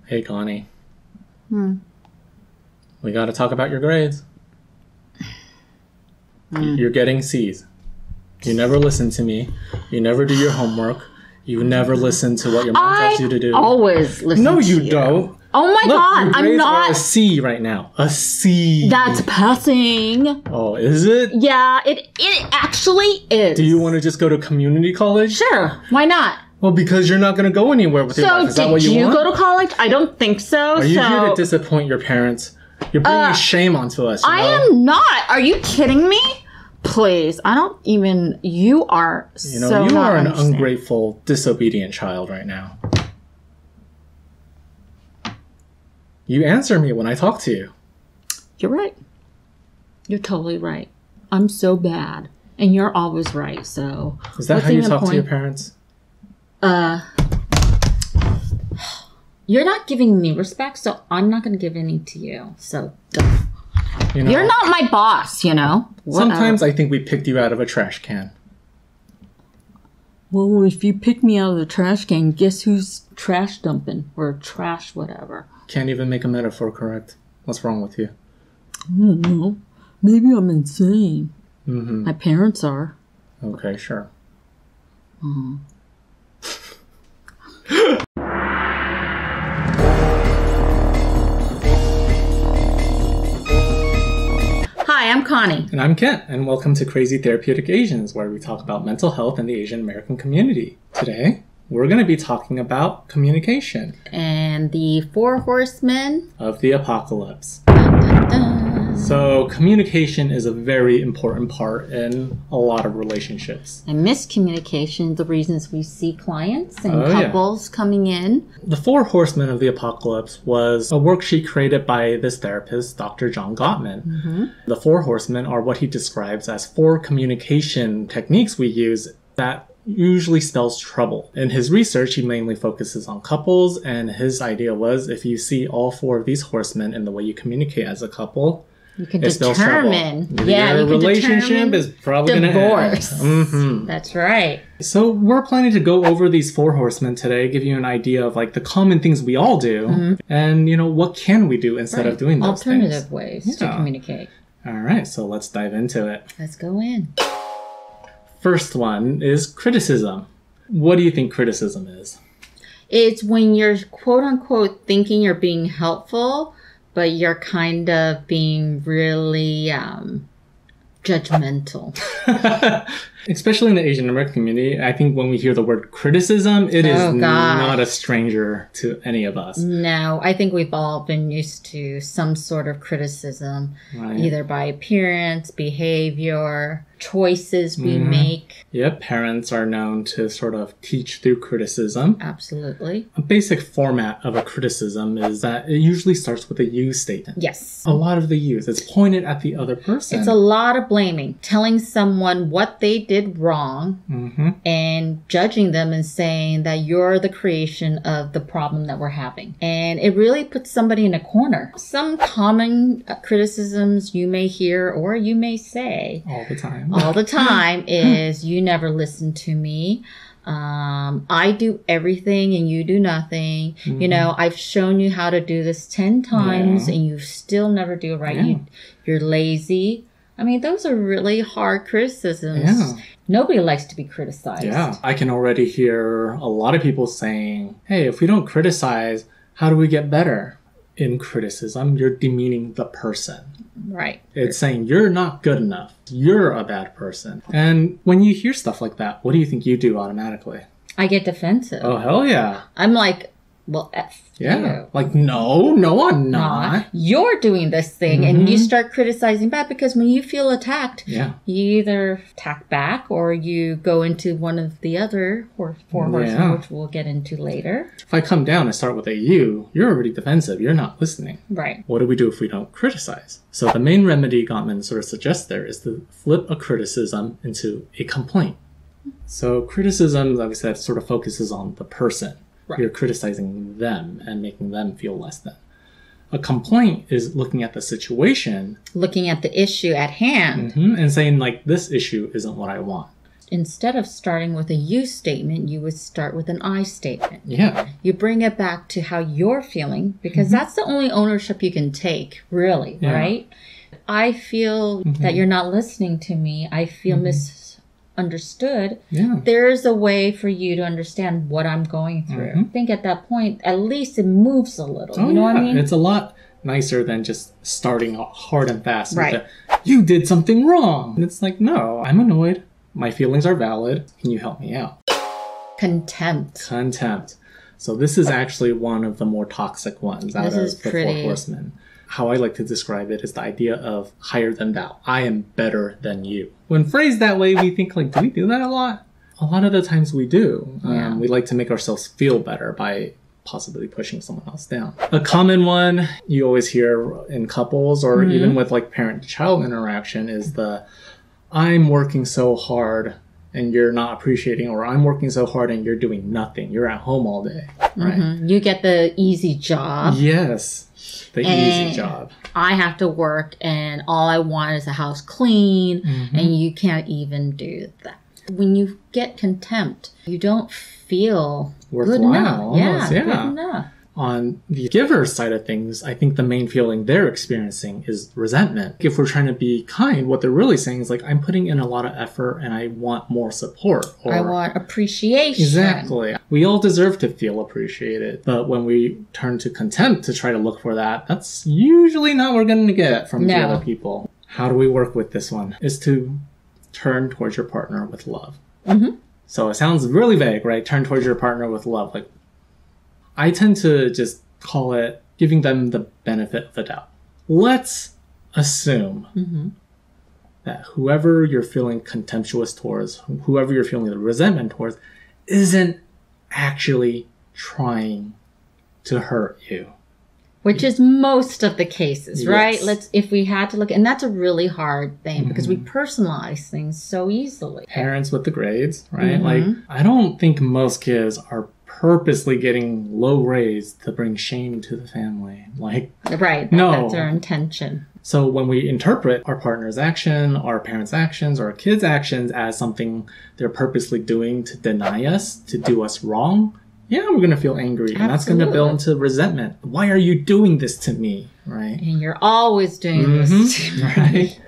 Hey, Connie. We got to talk about your grades. You're getting C's. You never listen to me. You never do your homework. You never listen to what your mom tells you to do. I always listen to you. No, you don't. Oh my God, your I'm grades not. Are a C right now. A C. That's passing. Oh, is it? Yeah, it actually is. Do you want to just go to community college? Sure, why not? Well, because you're not going to go anywhere with your life. Is that what you want? So, did you go to college? I don't think so. Are you here to disappoint your parents? You're bringing shame onto us. I am not. Are you kidding me? Please, I don't even. You are so. You are an ungrateful, disobedient child right now. You answer me when I talk to you. You're right. You're totally right. I'm so bad, and you're always right. So is that how you talk to your parents? You're not giving me respect, so I'm not going to give any to you. So, you're not my boss, Whatever. Sometimes I think we picked you out of a trash can. Well, if you pick me out of the trash can, guess who's trash dumping? Or trash whatever. Can't even make a metaphor correct. What's wrong with you? I don't know. Maybe I'm insane. Mm-hmm. My parents are. Okay, sure. Mm-hmm. Hi, I'm Connie. And I'm Kent, and welcome to Crazy Therapeutic Asians, where we talk about mental health in the Asian American community. Today, we're going to be talking about communication. And the 4 horsemen of the apocalypse. Dun, dun, dun. So, communication is a very important part in a lot of relationships. And miscommunication, the reasons we see clients and couples coming in. The 4 Horsemen of the Apocalypse was a worksheet created by this therapist, Dr. John Gottman. Mm-hmm. The 4 Horsemen are what he describes as 4 communication techniques we use that usually spells trouble. In his research, he mainly focuses on couples, and his idea was if you see all 4 of these horsemen in the way you communicate as a couple, you can determine. Your relationship is probably going to end. Divorce. Mm-hmm. That's right. So we're planning to go over these 4 horsemen today, give you an idea of the common things we all do, and what can we do instead of doing those alternative ways to communicate. All right, so let's dive into it. Let's go in. First one is criticism. What do you think criticism is? It's when you're quote unquote thinking you're being helpful, but you're kind of being really judgmental. Especially in the Asian American community, I think when we hear the word criticism, it is not a stranger to any of us. No, I think we've all been used to some sort of criticism, either by appearance, behavior, choices we make. Yep, parents are known to sort of teach through criticism. Absolutely. A basic format of a criticism is that it usually starts with a you statement. Yes. A lot of the yous. It's pointed at the other person. It's a lot of blaming. Telling someone what they did wrong and judging them and saying that you're the creation of the problem that we're having. And it really puts somebody in a corner. Some common criticisms you may hear or you may say all the time is you never listen to me. I do everything and you do nothing. I've shown you how to do this 10 times and you still never do it right. You're lazy. I mean, those are really hard criticisms. Yeah. Nobody likes to be criticized. Yeah. I can already hear a lot of people saying, hey, if we don't criticize, how do we get better? In criticism, you're demeaning the person. Right. It's saying you're not good enough. You're a bad person. And when you hear stuff like that, what do you think you do automatically? I get defensive. Oh, hell yeah. I'm like, well, F you. No, I'm not. You're doing this thing and you start criticizing back because when you feel attacked, you either attack back or you go into one of the other 4 horsemen, which we'll get into later. If I come down and start with a you, you're already defensive. You're not listening. Right. What do we do if we don't criticize? So the main remedy Gottman sort of suggests there is to flip a criticism into a complaint. So criticism, like I said, sort of focuses on the person. Right. You're criticizing them and making them feel less than. A complaint is looking at the situation. Looking at the issue at hand. And saying, this issue isn't what I want. instead of starting with a you statement, you would start with an I statement. Yeah. You bring it back to how you're feeling, because that's the only ownership you can take, really, right? I feel that you're not listening to me. I feel misunderstood. Yeah. There's a way for you to understand what I'm going through. I think at that point, at least it moves a little. You know what I mean? It's a lot nicer than just starting hard and fast Right. with you did something wrong. And it's like, no, I'm annoyed. My feelings are valid. Can you help me out? Contempt. So this is actually one of the more toxic ones out of the Four Horsemen. How I like to describe it is the idea of higher than thou. I am better than you. When phrased that way, we think like, do we do that a lot? A lot of the times we do. We like to make ourselves feel better by possibly pushing someone else down. A common one you always hear in couples or even with like parent-child interaction is the, I'm working so hard and you're not appreciating, or I'm working so hard and you're doing nothing. You're at home all day, right? You get the easy job. Yes, the easy job. I have to work and all I want is the house clean and you can't even do that. When you get contempt, you don't feel worthwhile. Good enough. Almost, Good enough. On the giver side of things, I think the main feeling they're experiencing is resentment. If we're trying to be kind, what they're really saying is like, I'm putting in a lot of effort and I want more support. Or, I want appreciation. Exactly. We all deserve to feel appreciated. But when we turn to contempt to try to look for that, that's usually not what we're going to get from the other people. How do we work with this one? Is to turn towards your partner with love. So it sounds really vague, right? Turn towards your partner with love. Like, I tend to just call it giving them the benefit of the doubt. Let's assume that whoever you're feeling contemptuous towards, whoever you're feeling the resentment towards, isn't actually trying to hurt you. Which is most of the cases, right? If we had to look, and that's a really hard thing because we personalize things so easily. Parents with the grades, right? Like, I don't think most kids are purposely getting low grades to bring shame to the family. Like, no. That's our intention. So when we interpret our partner's action, our parents' actions, or our kids' actions as something they're purposely doing to deny us, to do us wrong, we're going to feel angry. And that's going to build into resentment. Why are you doing this to me? Right? And you're always doing this to me. Right?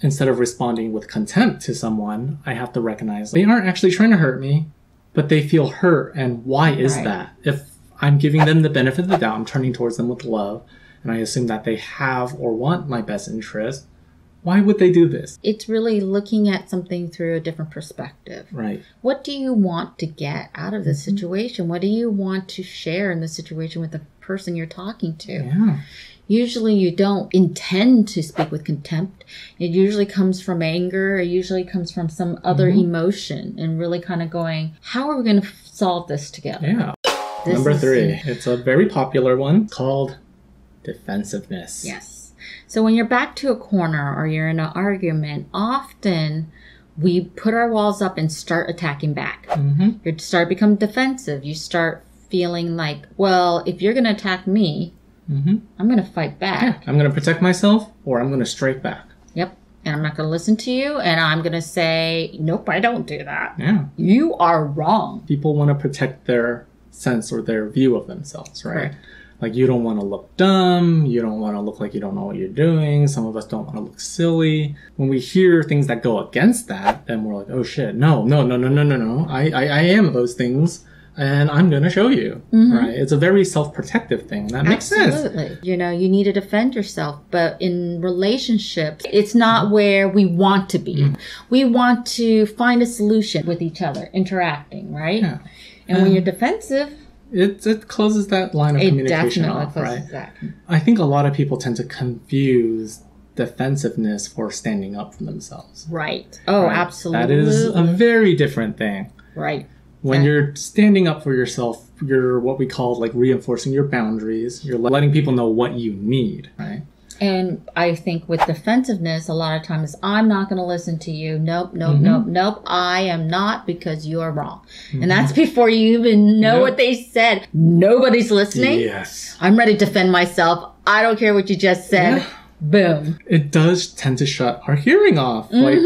Instead of responding with contempt to someone, I have to recognize they aren't actually trying to hurt me, but they feel hurt. And why is that? If I'm giving them the benefit of the doubt, I'm turning towards them with love, and I assume that they have or want my best interest, why would they do this? It's really looking at something through a different perspective. Right. What do you want to get out of this situation? What do you want to share in the situation with the person you're talking to? Yeah. Usually you don't intend to speak with contempt. It usually comes from anger. It usually comes from some other emotion, and really kind of going, how are we going to solve this together? Yeah. Number 3. It's a very popular one called defensiveness. Yes. So when you're back to a corner or you're in an argument, often we put our walls up and start attacking back. You start becoming defensive. You start feeling like, well, if you're going to attack me, I'm going to fight back. Yeah, I'm going to protect myself, or I'm going to strike back. Yep. And I'm not going to listen to you, and I'm going to say, nope, I don't do that. Yeah. You are wrong. People want to protect their sense or their view of themselves, right? Correct. Like, you don't want to look dumb. You don't want to look like you don't know what you're doing. Some of us don't want to look silly. When we hear things that go against that, then we're like, oh shit, no. I am those things, and I'm going to show you, right? It's a very self-protective thing. That makes sense. Absolutely. You know, you need to defend yourself, but in relationships, it's not where we want to be. We want to find a solution with each other, interacting, right? Yeah. And when you're defensive, it closes that line of communication off, right? That. I think a lot of people tend to confuse defensive-ness for standing up for themselves. Right. Oh, right? Absolutely. That is a very different thing. Right. When you're standing up for yourself, you're what we call like reinforcing your boundaries. You're letting people know what you need, right? And I think with defensiveness, a lot of times, I'm not going to listen to you. Nope. I am not, because you are wrong. And that's before you even know what they said. Nobody's listening. Yes. I'm ready to defend myself. I don't care what you just said. Yeah. Boom. It does tend to shut our hearing off. Like,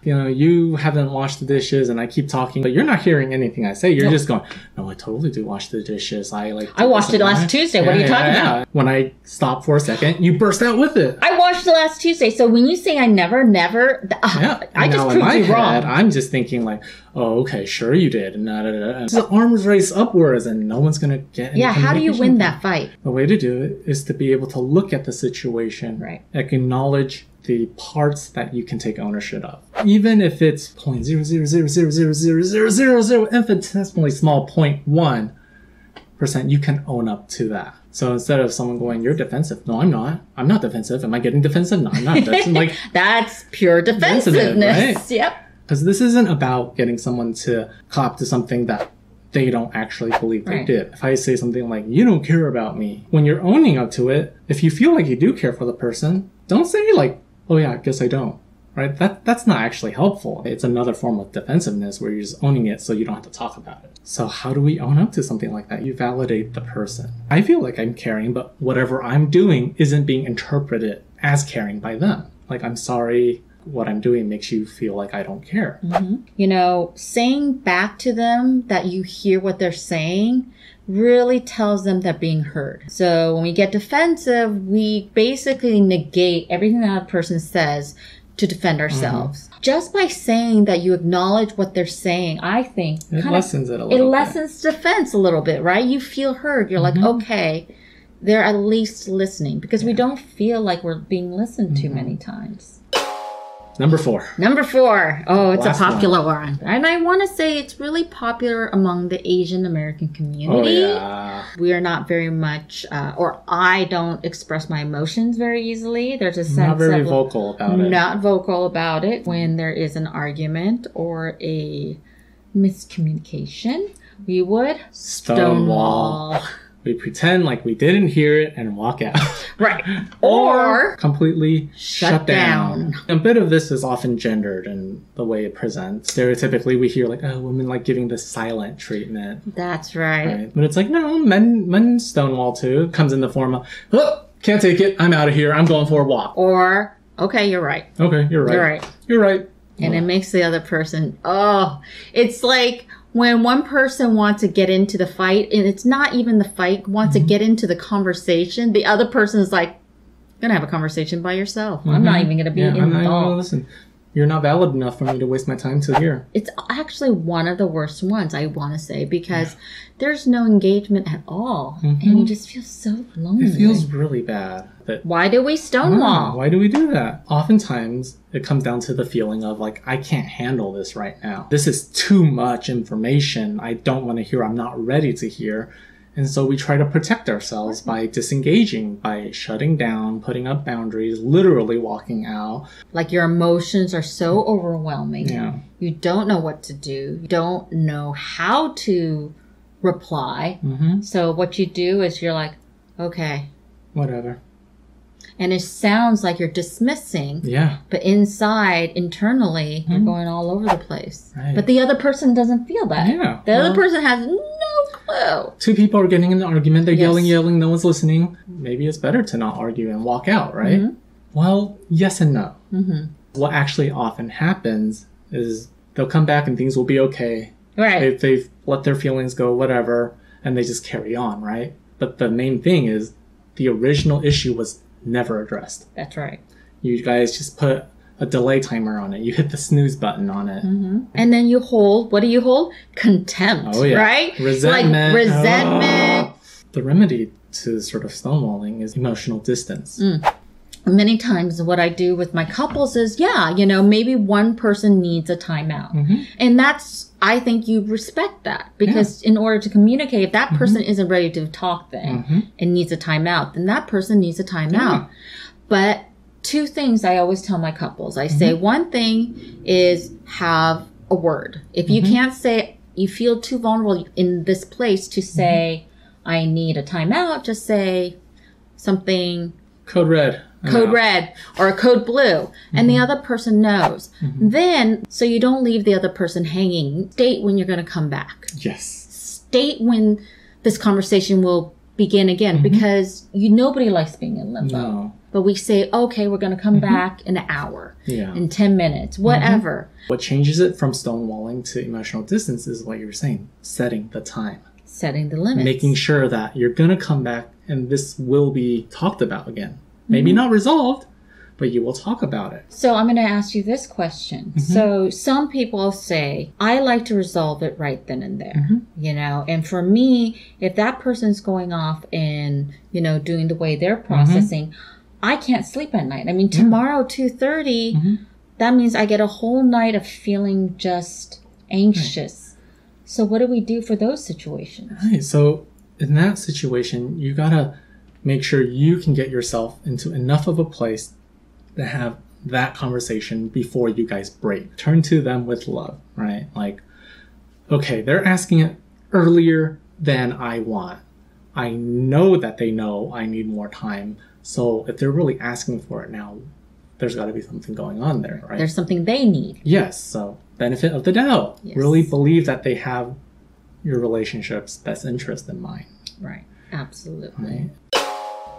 you haven't washed the dishes and I keep talking, but you're not hearing anything I say. You're just going, no, I totally do wash the dishes. I washed it last Tuesday. What are you talking about? When I stop for a second, you burst out with it. I washed it last Tuesday. So when you say I never, I just proved you wrong. I'm just thinking like, oh, okay, sure you did. And the arms race upwards and no one's going to get any how do you win that fight? The way to do it is to be able to look at the situation, right? Acknowledge the parts that you can take ownership of. Even if it's 0.000000000 infinitesimally small 0.1%, you can own up to that. So instead of someone going, you're defensive. No, I'm not. I'm not defensive. Am I getting defensive? No, I'm not. That's pure defensiveness. Right? Yep. Because this isn't about getting someone to cop to something that they don't actually believe they did. If I say something like, you don't care about me, when you're owning up to it, if you feel like you do care for the person, don't say like, oh yeah, I guess I don't. Right? That's not actually helpful. It's another form of defensiveness where you're just owning it so you don't have to talk about it. So how do we own up to something like that? You validate the person. I feel like I'm caring, but whatever I'm doing isn't being interpreted as caring by them. Like, I'm sorry, what I'm doing makes you feel like I don't care. Mm-hmm. Saying back to them that you hear what they're saying really tells them they're being heard. So when we get defensive, we basically negate everything that person says to defend ourselves. Mm-hmm. Just by saying that you acknowledge what they're saying, I think it lessens it a little bit. It lessens defense a little bit, right? You feel heard. You're like, okay, they're at least listening, because we don't feel like we're being listened to many times. Number 4. Oh, it's a popular one. And I want to say it's really popular among the Asian American community. Oh, yeah. We are not very much, or I don't express my emotions very easily. There's a sense not very vocal about it. Not vocal about it when there is an argument or a miscommunication. We would stonewall. We pretend like we didn't hear it and walk out. Right. Or completely shut down. A bit of this is often gendered in the way it presents. Stereotypically, we hear like, oh, women like giving the silent treatment. That's right. But it's like, no, men stonewall too. It comes in the form of, oh, can't take it. I'm out of here. I'm going for a walk. Or, okay, you're right. Okay, you're right. You're right. And it makes the other person, it's like when one person wants to get into the fight, and it's not even the fight, wants to get into the conversation, the other person is like, you're going to have a conversation by yourself. I'm not even going to be involved. I'm not even going to listen. You're not valid enough for me to waste my time to hear. It's actually one of the worst ones, I want to say, because there's no engagement at all. And you just feel so lonely. It feels really bad. Why do we stonewall? Why do we do that? Oftentimes, it comes down to the feeling of like, I can't handle this right now. This is too much information. I don't want to hear. I'm not ready to hear. And so we try to protect ourselves by disengaging, by shutting down, putting up boundaries, literally walking out. Like your emotions are so overwhelming. Yeah. You don't know what to do. You don't know how to reply. So what you do is you're like, okay. Whatever. And it sounds like you're dismissing. Yeah. But inside, internally, you're going all over the place. Right. But the other person doesn't feel that. Yeah. The other person has no clue. 2 people are getting in an argument. They're yelling. No one's listening. Maybe it's better to not argue and walk out, right? Well, yes and no. What actually often happens is they'll come back and things will be okay. Right. They've let their feelings go, whatever, and they just carry on, right? But the main thing is the original issue was never addressed. That's right. You guys just put a delay timer on it. You hit the snooze button on it. And then you hold, what do you hold? Contempt, right? Resentment. Like resentment. The remedy to sort of stonewalling is emotional distance. Many times what I do with my couples is, maybe one person needs a timeout. And that's, I think you respect that, because in order to communicate, if that person isn't ready to talk then and needs a timeout, then that person needs a timeout. But 2 things I always tell my couples. I say one thing is have a word. If you can't say, you feel too vulnerable in this place to say, I need a timeout, just say something. Code red. Or a code blue. And the other person knows. Then, so you don't leave the other person hanging, state when you're going to come back. Yes. State when this conversation will begin again because nobody likes being in limbo. No. But we say, okay, we're going to come back in an hour, in 10 minutes, whatever. What changes it from stonewalling to emotional distance is what you were saying, setting the time. Setting the limits. Making sure that you're going to come back and this will be talked about again. Maybe not resolved, but you will talk about it. So I'm going to ask you this question. So some people say, I like to resolve it right then and there, you know, and for me, if that person's going off and, you know, doing the way they're processing, I can't sleep at night. I mean, tomorrow, 2:30, that means I get a whole night of feeling just anxious. So what do we do for those situations? Right. So in that situation, you got to make sure you can get yourself into enough of a place to have that conversation before you guys break. Turn to them with love, right? Like, okay, they're asking it earlier than I want. I know that they know I need more time. So if they're really asking for it now, there's got to be something going on there, right? There's something they need. Yes. So benefit of the doubt. Yes. Really believe that they have your relationship's best interest in mind. Right. Absolutely. Right?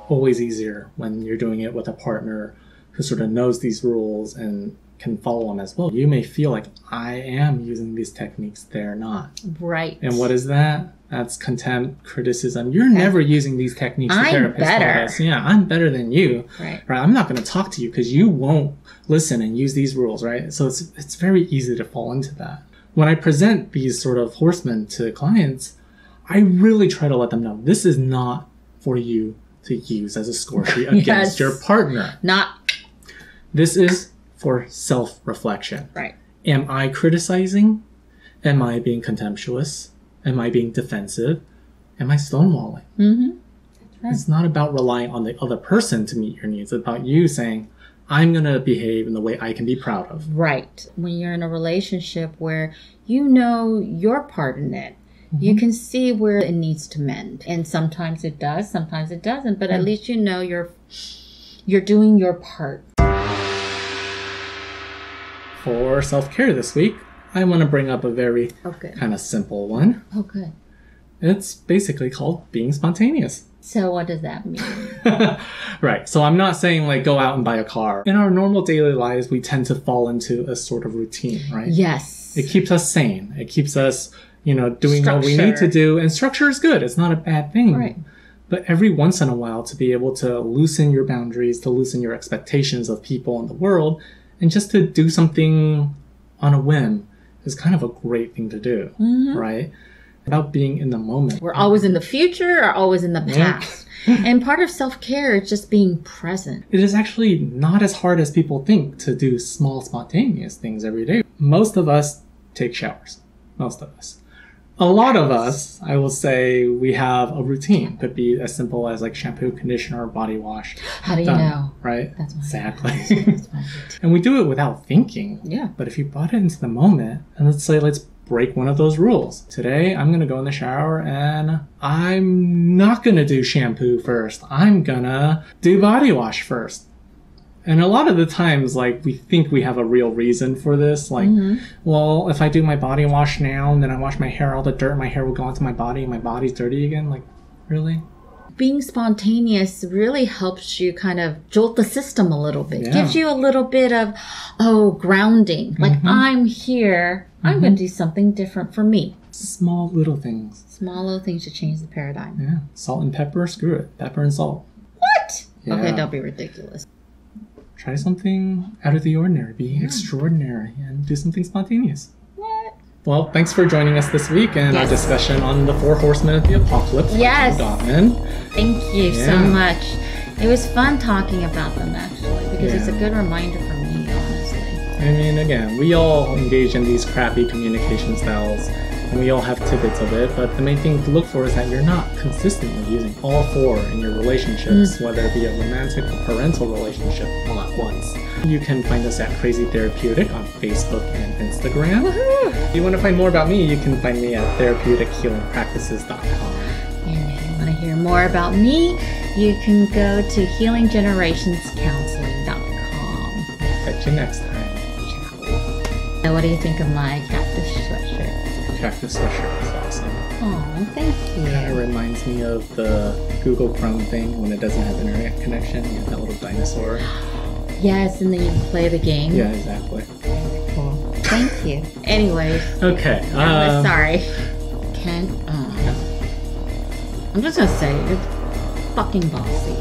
Always easier when you're doing it with a partner who sort of knows these rules and can follow them as well. You may feel like, I am using these techniques, they're not. Right. And what is that? That's contempt, criticism. You're never using these techniques. I'm better. Yeah, I'm better than you. Right. I'm not going to talk to you because you won't listen and use these rules, right? So it's very easy to fall into that. When I present these sort of horsemen to clients, I really try to let them know this is not for you to use as a score sheet against your partner. This is for self-reflection. Right. Am I criticizing? Am I being contemptuous? Am I being defensive? Am I stonewalling? That's right. It's not about relying on the other person to meet your needs. It's about you saying, I'm going to behave in the way I can be proud of. Right. When you're in a relationship where you know your part in it, you can see where it needs to mend. And sometimes it does, sometimes it doesn't. But at least you know you're doing your part. For self-care this week, I want to bring up a very kind of simple one. Okay. It's basically called being spontaneous. So what does that mean? Right. So I'm not saying like go out and buy a car. In our normal daily lives, we tend to fall into a sort of routine, right? Yes. It keeps us sane. It keeps us, doing structure. what we need to do. And structure is good. It's not a bad thing. Right. But every once in a while, to be able to loosen your boundaries, to loosen your expectations of people in the world, and just to do something on a whim is kind of a great thing to do, right? About being in the moment. We're always in the future or always in the past. And part of self-care is just being present. It is actually not as hard as people think to do small, spontaneous things every day. Most of us take showers. Most of us. A lot of us, I will say, we have a routine. Could be as simple as like shampoo, conditioner, body wash. How do you know? Right? That's exactly. And we do it without thinking. Yeah. But if you brought it into the moment, and let's break one of those rules. Today, I'm going to go in the shower and I'm not going to do shampoo first. I'm going to do body wash first. And a lot of the times, like, we think we have a real reason for this. Like, well, if I do my body wash now and then I wash my hair, all the dirt in my hair will go onto my body and my body's dirty again. Like, really? Being spontaneous really helps you kind of jolt the system a little bit. Gives you a little bit of, grounding. Like, I'm here. I'm going to do something different for me. Small little things. Small little things to change the paradigm. Yeah. Salt and pepper, screw it. Pepper and salt. What? Yeah. Okay, don't be ridiculous. Try something out of the ordinary. Be extraordinary and do something spontaneous. What? Well, thanks for joining us this week in our discussion on the 4 Horsemen of the Apocalypse. Yes. Gottman. Thank you so much. It was fun talking about them, actually, because it's a good reminder for me, honestly. I mean, again, we all engage in these crappy communication styles, and we all have tidbits of it, but the main thing to look for is that you're not consistently using all 4 in your relationships, whether it be a romantic or parental relationship all at once. You can find us at Crazy Therapeutic on Facebook and Instagram. If you want to find more about me, you can find me at therapeutichealingpractices.com. And if you want to hear more about me, you can go to healinggenerationscounseling.com. Catch you next time. Now, what do you think of my cactus sweatshirt? Cactus sweatshirt is awesome. Oh, thank you. Kind of reminds me of the Google Chrome thing when it doesn't have internet connection. You have that little dinosaur. Yes, and then you can play the game. Yeah, exactly. Cool. Thank you. Anyways. Okay. Sorry. Ken, I'm just gonna say, you're fucking bossy.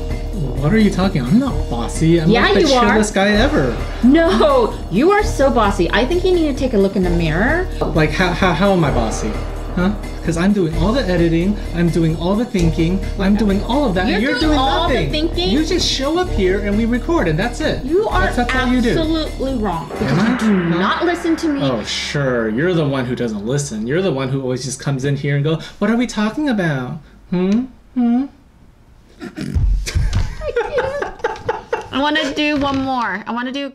What are you talking? I'm not bossy. I'm Yeah, like the you are. chillest guy ever. No, you are so bossy. I think you need to take a look in the mirror. Like, how am I bossy? Huh? Because I'm doing all the editing, I'm doing all the thinking, I'm doing all of that, and you're doing all nothing. the thinking? You just show up here and we record, and that's it. You are that's all you do. absolutely wrong. Because Am I? you do not listen to me. Oh, sure. You're the one who doesn't listen. You're the one who always just comes in here and go, what are we talking about? I want to do one more. I want to do